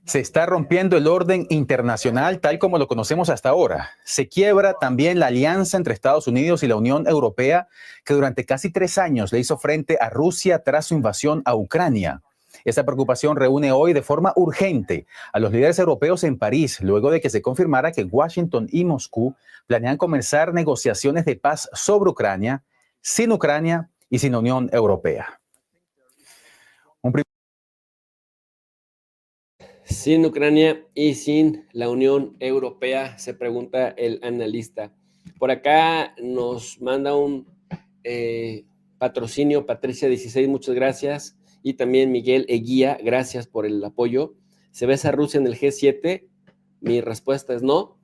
Se está rompiendo el orden internacional tal como lo conocemos hasta ahora. Se quiebra también la alianza entre Estados Unidos y la Unión Europea, que durante casi 3 años le hizo frente a Rusia tras su invasión a Ucrania. Esta preocupación reúne hoy de forma urgente a los líderes europeos en París, luego de que se confirmara que Washington y Moscú planean comenzar negociaciones de paz sobre Ucrania y sin Unión Europea. Sin Ucrania y sin la Unión Europea, se pregunta el analista. Por acá nos manda un patrocinio, Patricia16, muchas gracias. Y también Miguel Eguía, gracias por el apoyo. ¿Se besa a Rusia en el G7? Mi respuesta es no.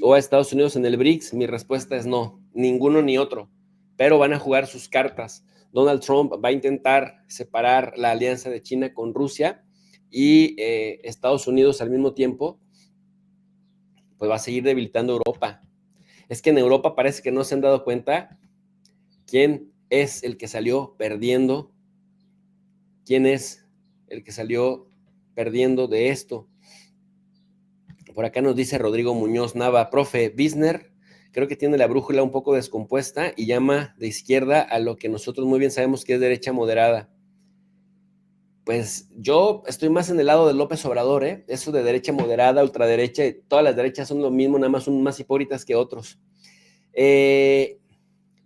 O a Estados Unidos en el BRICS, mi respuesta es no. Ninguno ni otro. Pero van a jugar sus cartas. Donald Trump va a intentar separar la alianza de China con Rusia, y Estados Unidos al mismo tiempo pues va a seguir debilitando Europa. Es que en Europa parece que no se han dado cuenta quién es el que salió perdiendo, quién es el que salió perdiendo de esto. Por acá nos dice Rodrigo Muñoz Nava, profe, Wisner creo que tiene la brújula un poco descompuesta y llama de izquierda a lo que nosotros muy bien sabemos que es derecha moderada. Pues yo estoy más en el lado de López Obrador, ¿eh? Eso de derecha moderada, ultraderecha, todas las derechas son lo mismo, nada más son más hipócritas que otros.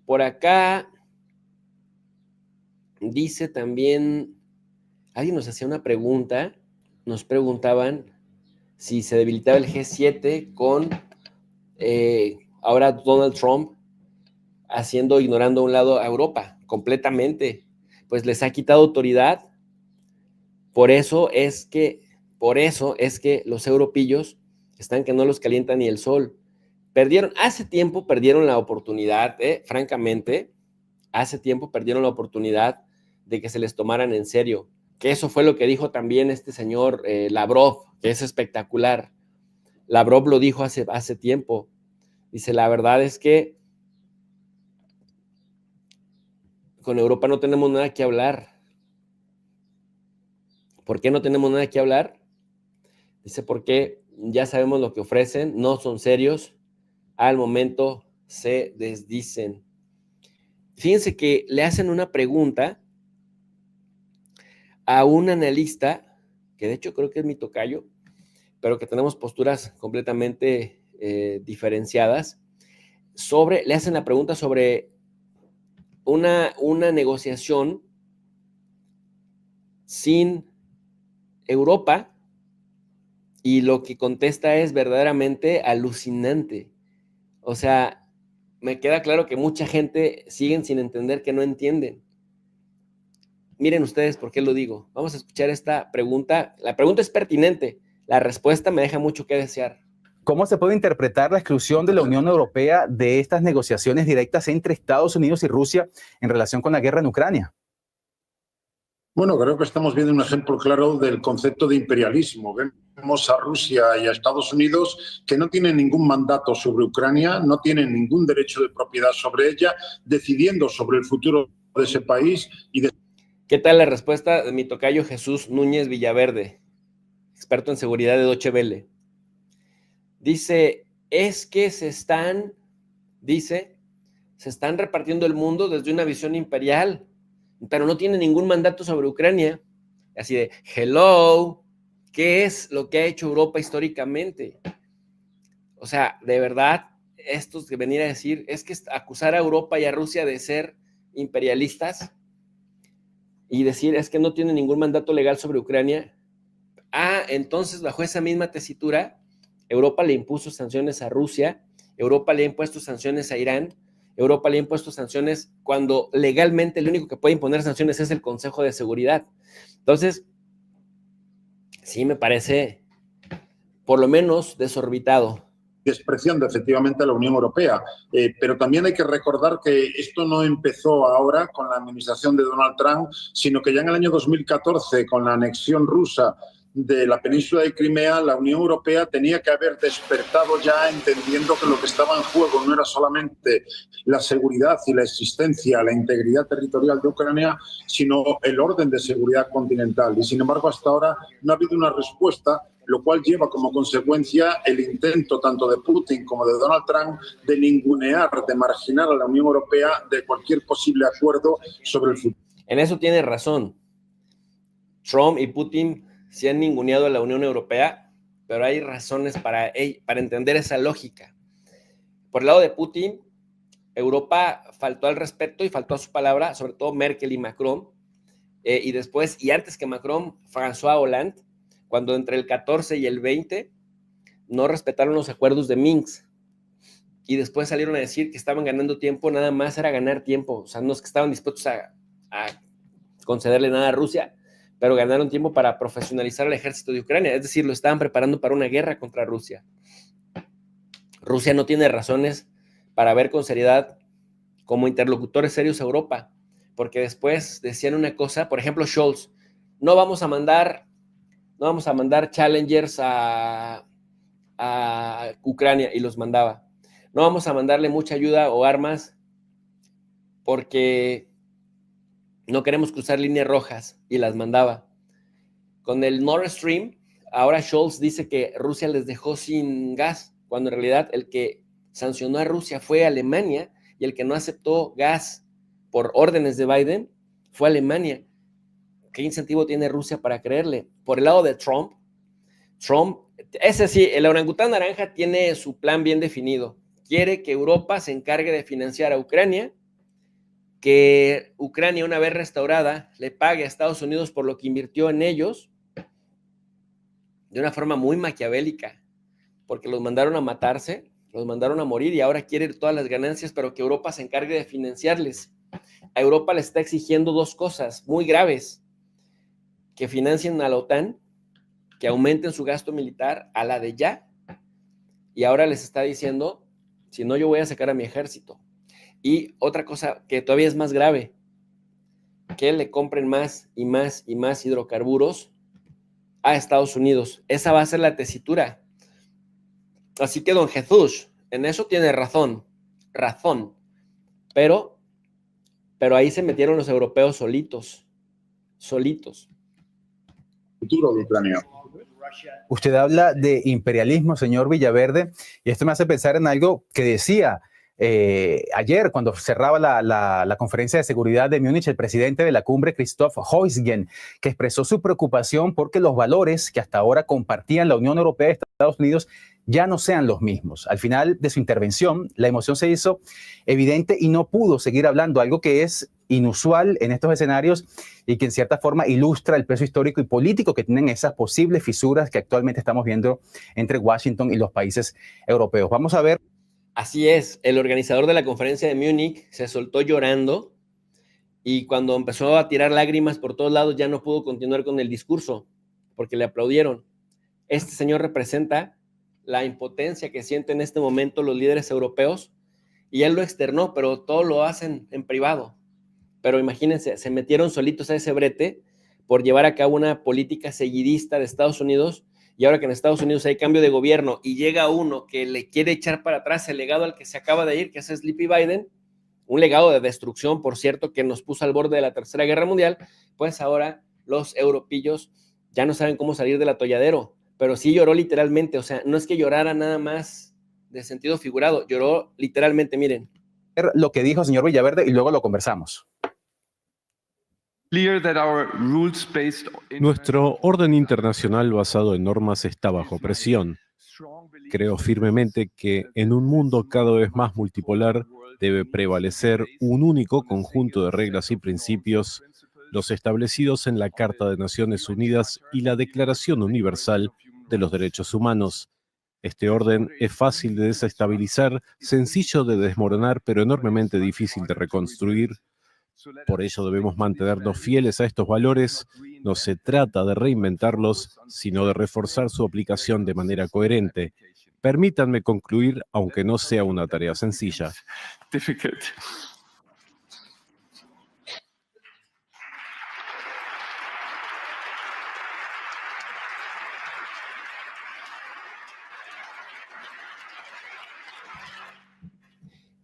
Por acá dice también, alguien nos hacía una pregunta, nos preguntaban si se debilitaba el G7 con ahora Donald Trump ignorando a un lado a Europa, completamente. Pues les ha quitado autoridad. Por eso es que los europillos están que no los calienta ni el sol. Hace tiempo perdieron la oportunidad, francamente, hace tiempo perdieron la oportunidad de que se les tomaran en serio. Que eso fue lo que dijo también este señor Lavrov, que es espectacular. Lavrov lo dijo hace tiempo. Dice, la verdad es que con Europa no tenemos nada que hablar. ¿Por qué no tenemos nada que hablar? Dice, porque ya sabemos lo que ofrecen, no son serios, al momento se desdicen. Fíjense que le hacen una pregunta a un analista, que de hecho creo que es mi tocayo, pero que tenemos posturas completamente diferenciadas, le hacen la pregunta sobre una negociación sin Europa, y lo que contesta es verdaderamente alucinante. O sea, me queda claro que mucha gente siguen sin entender, que no entienden. Miren ustedes por qué lo digo. Vamos a escuchar esta pregunta. La pregunta es pertinente. La respuesta me deja mucho que desear. ¿Cómo se puede interpretar la exclusión de la Unión Europea de estas negociaciones directas entre Estados Unidos y Rusia en relación con la guerra en Ucrania? Bueno, creo que estamos viendo un ejemplo claro del concepto de imperialismo. Vemos a Rusia y a Estados Unidos que no tienen ningún mandato sobre Ucrania, no tienen ningún derecho de propiedad sobre ella, decidiendo sobre el futuro de ese país. ¿Qué tal la respuesta de mi tocayo Jesús Núñez Villaverde, experto en seguridad de Deutsche Welle? Dice, es que se están repartiendo el mundo desde una visión imperial, pero no tiene ningún mandato sobre Ucrania. Así de, hello, ¿qué es lo que ha hecho Europa históricamente? O sea, de verdad, estos que venir a decir, es que acusar a Europa y a Rusia de ser imperialistas y decir, es que no tiene ningún mandato legal sobre Ucrania. Entonces, bajo esa misma tesitura, Europa le impuso sanciones a Rusia, Europa le ha impuesto sanciones a Irán, Europa le ha impuesto sanciones cuando legalmente el único que puede imponer sanciones es el Consejo de Seguridad. Entonces, sí me parece por lo menos desorbitado. Despreciando efectivamente a la Unión Europea. Pero también hay que recordar que esto no empezó ahora con la administración de Donald Trump, sino que ya en el año 2014, con la anexión rusa de la península de Crimea, la Unión Europea tenía que haber despertado ya, entendiendo que lo que estaba en juego no era solamente la seguridad y la existencia, la integridad territorial de Ucrania, sino el orden de seguridad continental. Y sin embargo, hasta ahora no ha habido una respuesta, lo cual lleva como consecuencia el intento tanto de Putin como de Donald Trump de ningunear, de marginar a la Unión Europea de cualquier posible acuerdo sobre el futuro. En eso tiene razón. Trump y Putin se han ninguneado a la Unión Europea, pero hay razones para entender esa lógica. Por el lado de Putin, Europa faltó al respeto y faltó a su palabra, sobre todo Merkel y Macron, y después, y antes que Macron, François Hollande, cuando entre el 14 y el 20 no respetaron los acuerdos de Minsk, y después salieron a decir que estaban ganando tiempo, nada más era ganar tiempo, o sea, no es que estaban dispuestos a concederle nada a Rusia, pero ganaron tiempo para profesionalizar el ejército de Ucrania, es decir, lo estaban preparando para una guerra contra Rusia. Rusia no tiene razones para ver con seriedad como interlocutores serios a Europa, porque después decían una cosa, por ejemplo, Scholz, no vamos a mandar Challengers a Ucrania, y los mandaba. No vamos a mandarle mucha ayuda o armas porque no queremos cruzar líneas rojas, y las mandaba. Con el Nord Stream, ahora Scholz dice que Rusia les dejó sin gas, cuando en realidad el que sancionó a Rusia fue Alemania, y el que no aceptó gas por órdenes de Biden fue Alemania. ¿Qué incentivo tiene Rusia para creerle? Por el lado de Trump, ese sí, el orangután naranja tiene su plan bien definido. Quiere que Europa se encargue de financiar a Ucrania, que Ucrania, una vez restaurada, le pague a Estados Unidos por lo que invirtió en ellos, de una forma muy maquiavélica, porque los mandaron a matarse, los mandaron a morir, y ahora quiere todas las ganancias, pero que Europa se encargue de financiarles. A Europa le está exigiendo dos cosas muy graves: que financien a la OTAN, que aumenten su gasto militar a la de ya, y ahora les está diciendo, si no, yo voy a sacar a mi ejército. Y otra cosa que todavía es más grave, que le compren más y más y más hidrocarburos a Estados Unidos. Esa va a ser la tesitura. Así que, don Jesús, en eso tiene razón, pero ahí se metieron los europeos solitos. Futuro de Ucrania. Usted habla de imperialismo, señor Villaverde, y esto me hace pensar en algo que decía ayer, cuando cerraba la conferencia de seguridad de Múnich, el presidente de la cumbre, Christoph Heusgen, que expresó su preocupación porque los valores que hasta ahora compartían la Unión Europea y Estados Unidos ya no sean los mismos. Al final de su intervención, la emoción se hizo evidente y no pudo seguir hablando, algo que es inusual en estos escenarios y que en cierta forma ilustra el peso histórico y político que tienen esas posibles fisuras que actualmente estamos viendo entre Washington y los países europeos. Vamos a ver. Así es, el organizador de la conferencia de Múnich se soltó llorando, y cuando empezó a tirar lágrimas por todos lados ya no pudo continuar con el discurso porque le aplaudieron. Este señor representa la impotencia que sienten en este momento los líderes europeos, y él lo externó, pero todo lo hacen en privado. Pero imagínense, se metieron solitos a ese brete por llevar a cabo una política seguidista de Estados Unidos, y ahora que en Estados Unidos hay cambio de gobierno y llega uno que le quiere echar para atrás el legado al que se acaba de ir, que es Sleepy Biden, un legado de destrucción, por cierto, que nos puso al borde de la Tercera Guerra Mundial, pues ahora los europillos ya no saben cómo salir del atolladero. Pero sí lloró literalmente, o sea, no es que llorara nada más de sentido figurado, lloró literalmente, miren. Lo que dijo el señor Villaverde y luego lo conversamos. Nuestro orden internacional basado en normas está bajo presión. Creo firmemente que en un mundo cada vez más multipolar debe prevalecer un único conjunto de reglas y principios, los establecidos en la Carta de Naciones Unidas y la Declaración Universal de los Derechos Humanos. Este orden es fácil de desestabilizar, sencillo de desmoronar, pero enormemente difícil de reconstruir. Por ello debemos mantenernos fieles a estos valores. No se trata de reinventarlos, sino de reforzar su aplicación de manera coherente. Permítanme concluir, aunque no sea una tarea sencilla.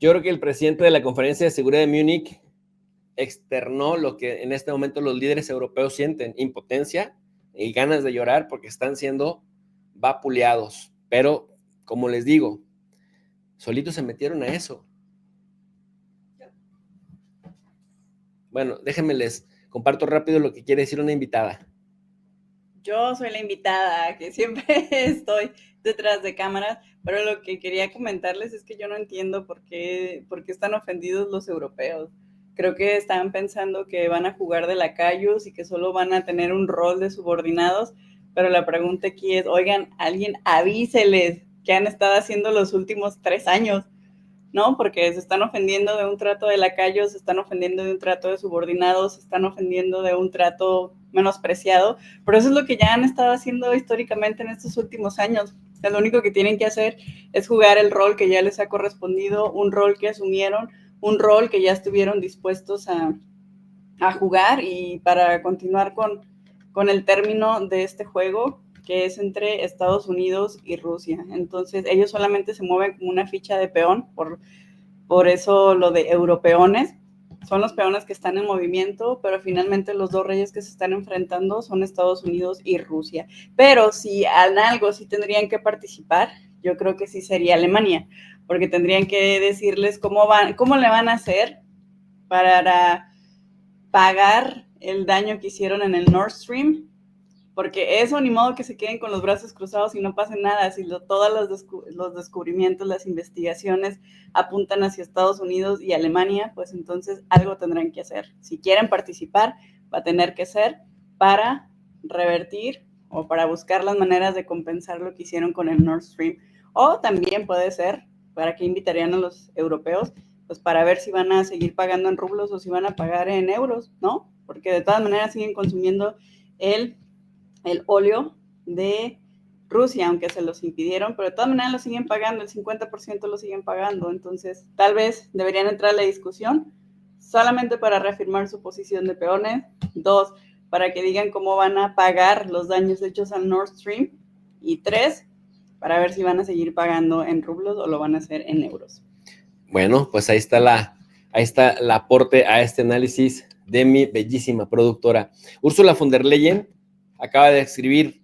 Yo creo que el presidente de la Conferencia de Seguridad de Múnich externó lo que en este momento los líderes europeos sienten: impotencia y ganas de llorar porque están siendo vapuleados. Pero, como les digo, solitos se metieron a eso. Bueno, déjenme les comparto rápido lo que quiere decir una invitada. Yo soy la invitada, que siempre estoy detrás de cámaras, pero lo que quería comentarles es que yo no entiendo por qué están ofendidos los europeos. Creo que están pensando que van a jugar de lacayos y que solo van a tener un rol de subordinados, pero la pregunta aquí es, oigan, alguien avíseles qué han estado haciendo los últimos 3 años, ¿no? Porque se están ofendiendo de un trato de lacayos, se están ofendiendo de un trato de subordinados, se están ofendiendo de un trato menospreciado, pero eso es lo que ya han estado haciendo históricamente en estos últimos años. O sea, lo único que tienen que hacer es jugar el rol que ya les ha correspondido, un rol que asumieron, un rol que ya estuvieron dispuestos a jugar, y para continuar con el término de este juego, que es entre Estados Unidos y Rusia. Entonces, ellos solamente se mueven como una ficha de peón, por eso lo de europeones. Son los peones que están en movimiento, pero finalmente los 2 reyes que se están enfrentando son Estados Unidos y Rusia. Pero si en algo sí tendrían que participar, yo creo que sí sería Alemania, porque tendrían que decirles cómo le van a hacer para pagar el daño que hicieron en el Nord Stream, porque eso ni modo que se queden con los brazos cruzados y no pase nada. Si todos los descubrimientos, las investigaciones apuntan hacia Estados Unidos y Alemania, pues entonces algo tendrán que hacer. Si quieren participar, va a tener que ser para revertir o para buscar las maneras de compensar lo que hicieron con el Nord Stream. O también puede ser, ¿para qué invitarían a los europeos? Pues para ver si van a seguir pagando en rublos o si van a pagar en euros, ¿no? Porque de todas maneras siguen consumiendo el óleo de Rusia, aunque se los impidieron, pero de todas maneras lo siguen pagando, el 50% lo siguen pagando. Entonces, tal vez deberían entrar a la discusión solamente para reafirmar su posición de peones. 2, para que digan cómo van a pagar los daños hechos al Nord Stream. Y 3, para ver si van a seguir pagando en rublos o lo van a hacer en euros. Bueno, pues ahí está el aporte a este análisis de mi bellísima productora. Ursula von der Leyen acaba de escribir: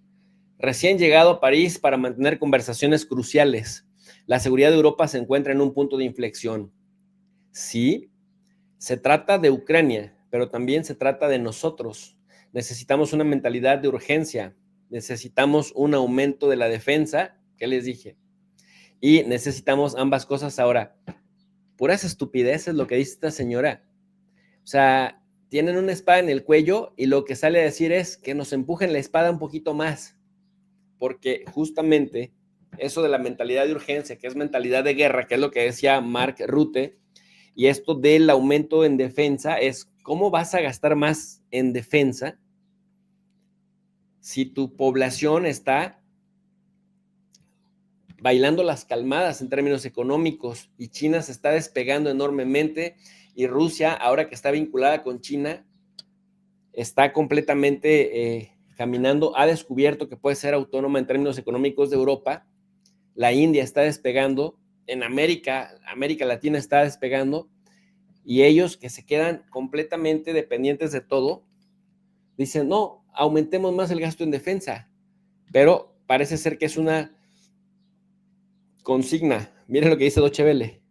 recién llegado a París para mantener conversaciones cruciales. La seguridad de Europa se encuentra en un punto de inflexión. Sí, se trata de Ucrania, pero también se trata de nosotros. Necesitamos una mentalidad de urgencia. Necesitamos un aumento de la defensa, ¿qué les dije? Y necesitamos ambas cosas ahora. Puras estupideces lo que dice esta señora. O sea, tienen una espada en el cuello y lo que sale a decir es que nos empujen la espada un poquito más, porque justamente eso de la mentalidad de urgencia, que es mentalidad de guerra, que es lo que decía Mark Rutte, y esto del aumento en defensa es cómo vas a gastar más en defensa si tu población está bailando las calmadas en términos económicos y China se está despegando enormemente. Y Rusia, ahora que está vinculada con China, está completamente caminando, ha descubierto que puede ser autónoma en términos económicos de Europa. La India está despegando, en América Latina está despegando, y ellos que se quedan completamente dependientes de todo, dicen, no, aumentemos más el gasto en defensa, pero parece ser que es una consigna. Miren lo que dice Deutsche Welle.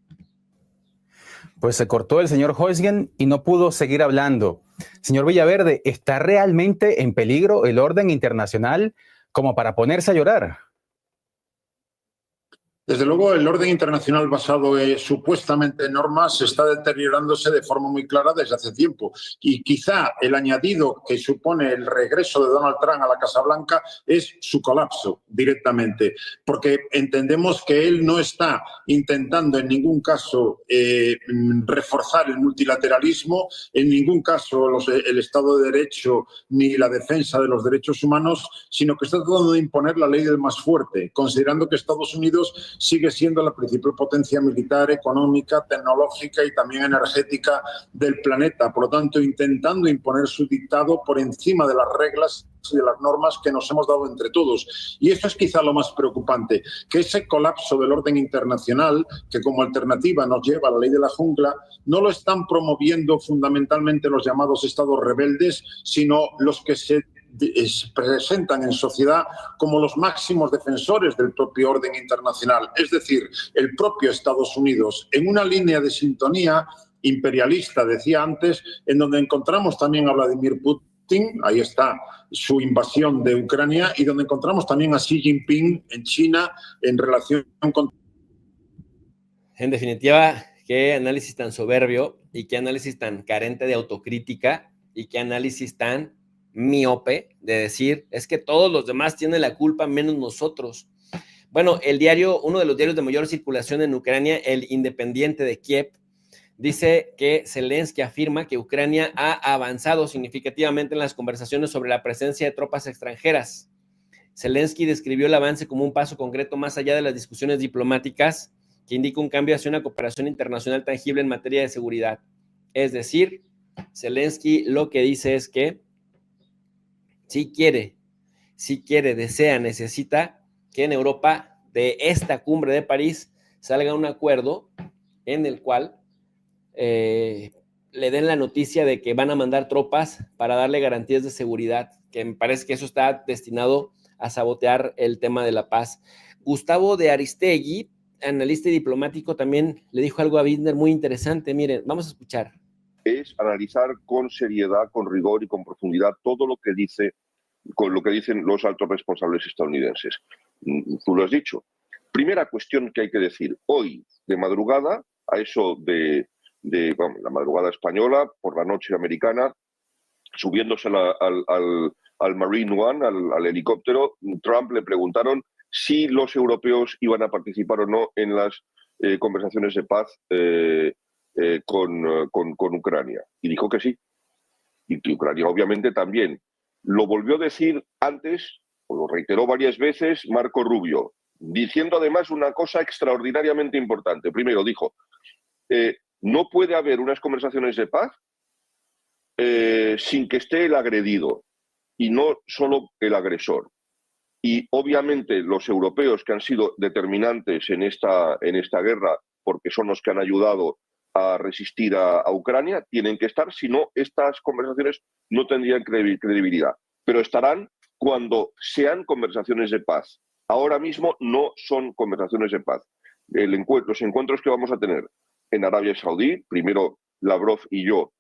Pues se cortó el señor Heusgen y no pudo seguir hablando. Señor Villaverde, ¿está realmente en peligro el orden internacional como para ponerse a llorar? Desde luego, el orden internacional basado supuestamente en normas está deteriorándose de forma muy clara desde hace tiempo. Y quizá el añadido que supone el regreso de Donald Trump a la Casa Blanca es su colapso directamente, porque entendemos que él no está intentando en ningún caso reforzar el multilateralismo, en ningún caso el Estado de Derecho ni la defensa de los derechos humanos, sino que está tratando de imponer la ley del más fuerte, considerando que Estados Unidos sigue siendo la principal potencia militar, económica, tecnológica y también energética del planeta. Por lo tanto, intentando imponer su dictado por encima de las reglas y de las normas que nos hemos dado entre todos. Y esto es quizá lo más preocupante, que ese colapso del orden internacional, que como alternativa nos lleva a la ley de la jungla, no lo están promoviendo fundamentalmente los llamados estados rebeldes, sino los que se presentan en sociedad como los máximos defensores del propio orden internacional, es decir, el propio Estados Unidos, en una línea de sintonía imperialista, decía antes, en donde encontramos también a Vladimir Putin, ahí está su invasión de Ucrania, y donde encontramos también a Xi Jinping en China en relación con... En definitiva, qué análisis tan soberbio y qué análisis tan carente de autocrítica y qué análisis tan miope de decir, es que todos los demás tienen la culpa menos nosotros. Bueno, el diario, uno de los diarios de mayor circulación en Ucrania, el Independiente de Kiev, dice que Zelensky afirma que Ucrania ha avanzado significativamente en las conversaciones sobre la presencia de tropas extranjeras. Zelensky describió el avance como un paso concreto más allá de las discusiones diplomáticas que indica un cambio hacia una cooperación internacional tangible en materia de seguridad. Es decir, Zelensky lo que dice es que si quiere, desea, necesita que en Europa de esta cumbre de París salga un acuerdo en el cual le den la noticia de que van a mandar tropas para darle garantías de seguridad, que me parece que eso está destinado a sabotear el tema de la paz. Gustavo de Aristegui, analista y diplomático, también le dijo algo a Bittner muy interesante. Miren, vamos a escuchar. Es analizar con seriedad, con rigor y con profundidad todo lo que dice, con lo que dicen los altos responsables estadounidenses. Tú lo has dicho. Primera cuestión que hay que decir. Hoy, de madrugada, a eso de la madrugada española, por la noche americana, subiéndose al Marine One, al helicóptero, Trump le preguntaron si los europeos iban a participar o no en las conversaciones de paz con Ucrania. Y dijo que sí. Y que Ucrania obviamente también. Lo volvió a decir antes, o lo reiteró varias veces, Marco Rubio, diciendo además una cosa extraordinariamente importante. Primero dijo, no puede haber unas conversaciones de paz sin que esté el agredido y no solo el agresor. Y obviamente los europeos que han sido determinantes en esta guerra, porque son los que han ayudado a resistir a Ucrania, tienen que estar, si no, estas conversaciones no tendrían credibilidad. Pero estarán cuando sean conversaciones de paz. Ahora mismo no son conversaciones de paz. Los encuentros que vamos a tener en Arabia Saudí, primero Lavrov y yo,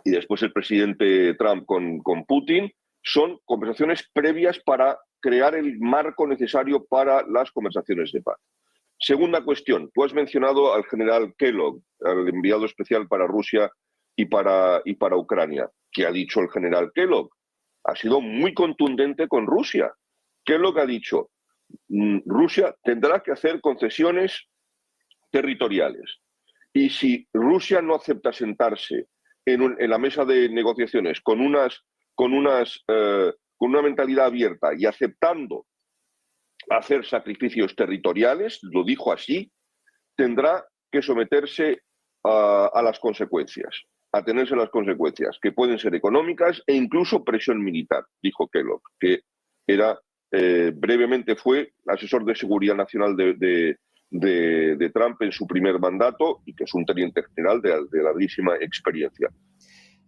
y después el presidente Trump con Putin, son conversaciones previas para crear el marco necesario para las conversaciones de paz. Segunda cuestión, tú has mencionado al general Kellogg, al enviado especial para Rusia y para Ucrania. ¿Qué ha dicho el general Kellogg? Ha sido muy contundente con Rusia. Kellogg ha dicho, Rusia tendrá que hacer concesiones territoriales. Y si Rusia no acepta sentarse en la mesa de negociaciones con una mentalidad abierta y aceptando hacer sacrificios territoriales, lo dijo así, tendrá que someterse a las consecuencias, a tenerse las consecuencias, que pueden ser económicas e incluso presión militar, dijo Kellogg, que era brevemente fue asesor de seguridad nacional de Trump en su primer mandato y que es un teniente general de larguísima experiencia.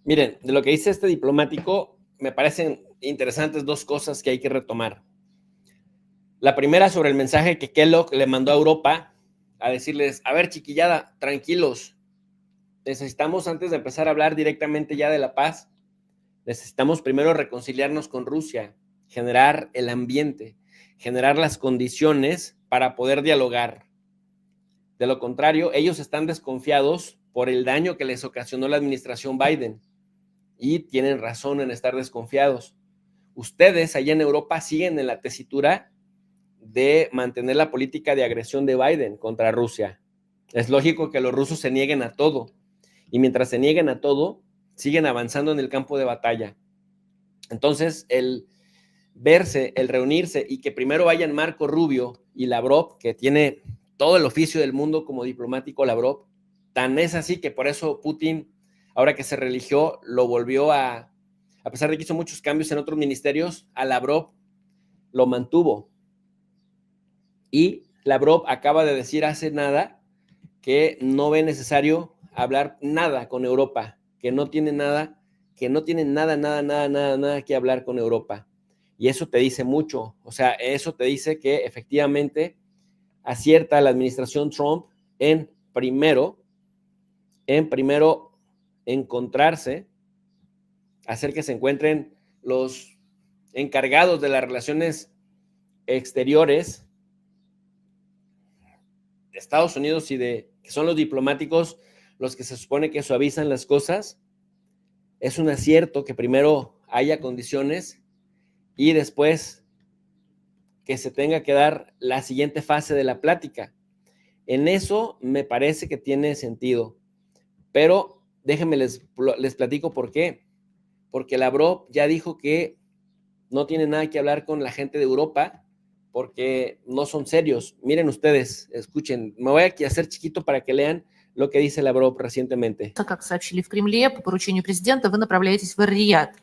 Miren, de lo que dice este diplomático, me parecen interesantes dos cosas que hay que retomar. La primera sobre el mensaje que Kellogg le mandó a Europa a decirles, a ver, chiquillada, tranquilos, necesitamos antes de empezar a hablar directamente ya de la paz, necesitamos primero reconciliarnos con Rusia, generar el ambiente, generar las condiciones para poder dialogar. De lo contrario, ellos están desconfiados por el daño que les ocasionó la administración Biden y tienen razón en estar desconfiados. Ustedes allá en Europa siguen en la tesitura de mantener la política de agresión de Biden contra Rusia. Es lógico que los rusos se nieguen a todo y mientras se nieguen a todo, siguen avanzando en el campo de batalla. Entonces, verse, el reunirse y que primero vayan Marco Rubio y Lavrov, que tiene todo el oficio del mundo como diplomático Lavrov, tan es así que por eso Putin, ahora que se religió, lo volvió a pesar de que hizo muchos cambios en otros ministerios, a Lavrov lo mantuvo. Y Lavrov acaba de decir hace nada que no ve necesario hablar nada con Europa, que no tiene nada que hablar con Europa. Y eso te dice mucho, o sea, eso te dice que efectivamente acierta la administración Trump en primero encontrarse, hacer que se encuentren los encargados de las relaciones exteriores de Estados Unidos y que son los diplomáticos los que se supone que suavizan las cosas. Es un acierto que primero haya condiciones y después que se tenga que dar la siguiente fase de la plática. En eso me parece que tiene sentido, pero déjenme les platico por qué. Porque Lavrov ya dijo que no tiene nada que hablar con la gente de Europa porque no son serios. Miren ustedes, escuchen, me voy a hacer chiquito para que lean lo que dice Lavrov recientemente. Как сообщили в Кремле, по поручению президента вы направляетесь в Эр-Рияд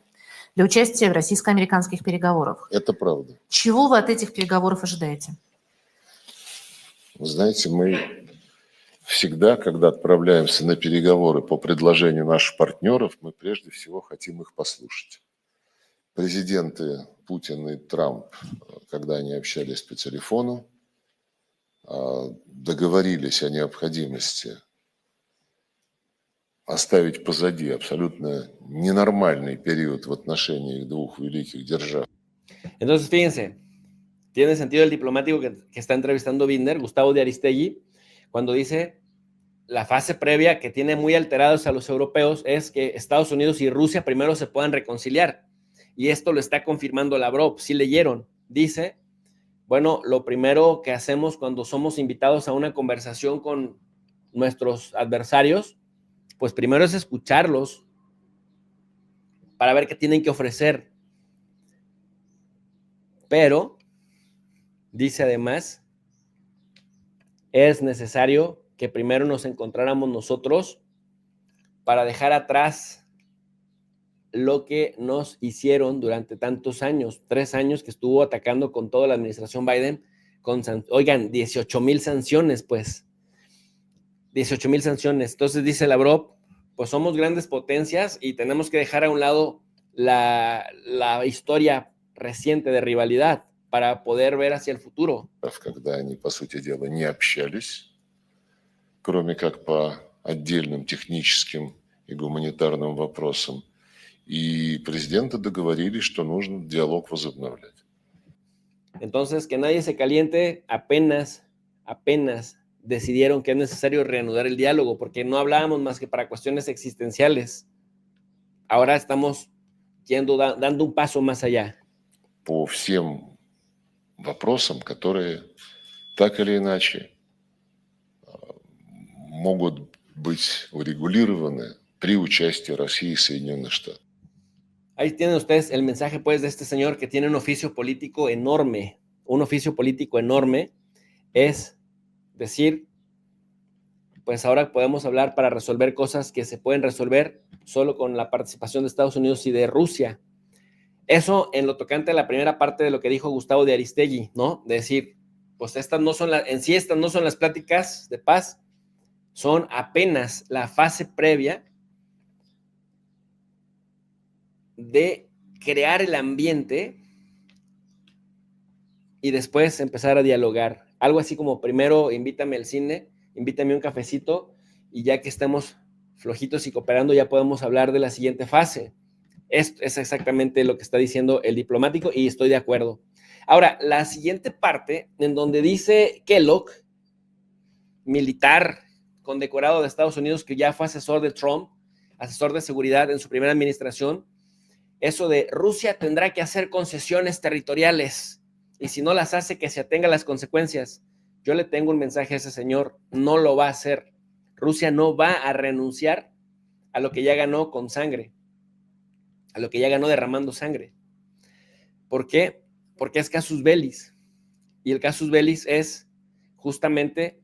для участия в российско-американских переговорах. Это правда. Чего вы от этих переговоров ожидаете? Вы знаете, мы всегда, когда отправляемся на переговоры по предложению наших партнеров, мы прежде всего хотим их послушать. Президенты Путин и Трамп, когда они общались по телефону, договорились о необходимости оставить позади абсолютно ненормальный период в отношениях двух великих держав. Entonces, fíjense, tiene sentido el diplomático que está entrevistando Binder, Gustavo de Aristegui, cuando dice la fase previa que tiene muy alterados a los europeos es que Estados Unidos y Rusia primero se puedan reconciliar. Y esto lo está confirmando Lavrov. Si leyeron, dice, bueno, lo primero que hacemos cuando somos invitados a una conversación con nuestros adversarios, pues primero es escucharlos para ver qué tienen que ofrecer. Pero, dice además, es necesario que primero nos encontráramos nosotros para dejar atrás lo que nos hicieron durante tantos años, 3 años que estuvo atacando con toda la administración Biden, oigan, 18,000 sanciones, pues, 18,000 sanciones. Entonces dice Lavrov, pues somos grandes potencias y tenemos que dejar a un lado la historia reciente de rivalidad para poder ver hacia el futuro. Когда они, по сути дела, не общались, кроме как по отдельным техническим и гуманитарным вопросам, и президенты договорились, что нужно диалог возобновлять. Entonces, que nadie se caliente, apenas decidieron que es necesario reanudar el diálogo, porque no hablábamos más que para cuestiones existenciales. Ahora estamos dando un paso más allá. По всем вопросам, которые так или иначе могут быть урегулированы при участии России и Соединенных Штатов. Ahí tienen ustedes el mensaje, pues, de este señor que tiene un oficio político enorme. Un oficio político enorme es decir, pues ahora podemos hablar para resolver cosas que se pueden resolver solo con la participación de Estados Unidos y de Rusia. Eso en lo tocante a la primera parte de lo que dijo Gustavo de Aristegui, ¿no? De decir, pues estas no son las pláticas de paz, son apenas la fase previa de crear el ambiente y después empezar a dialogar. Algo así como primero invítame al cine, invítame un cafecito y ya que estemos flojitos y cooperando ya podemos hablar de la siguiente fase. Esto es exactamente lo que está diciendo el diplomático y estoy de acuerdo. Ahora, la siguiente parte en donde dice Kellogg, militar condecorado de Estados Unidos que ya fue asesor de Trump, asesor de seguridad en su primera administración, eso de Rusia tendrá que hacer concesiones territoriales y si no las hace que se atenga a las consecuencias. Yo le tengo un mensaje a ese señor, no lo va a hacer. Rusia no va a renunciar a lo que ya ganó con sangre, a lo que ya ganó derramando sangre. ¿Por qué? porque es casus bellis. Y el casus bellis es justamente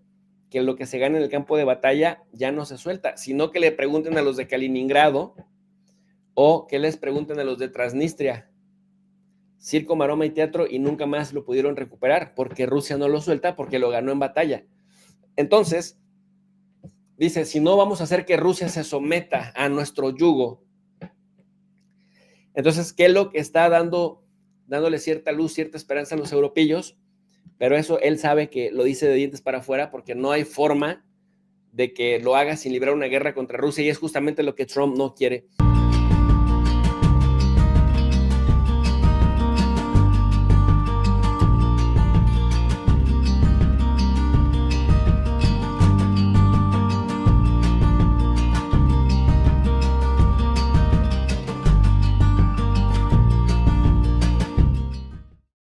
que lo que se gana en el campo de batalla ya no se suelta, sino que le pregunten a los de Kaliningrado o que les pregunten a los de Transnistria. Circo, maroma y teatro, y nunca más lo pudieron recuperar porque Rusia no lo suelta porque lo ganó en batalla. Entonces, dice, si no vamos a hacer que Rusia se someta a nuestro yugo, entonces, ¿qué es lo que está dándole cierta luz, cierta esperanza a los europeos? Pero eso él sabe que lo dice de dientes para afuera porque no hay forma de que lo haga sin librar una guerra contra Rusia y es justamente lo que Trump no quiere.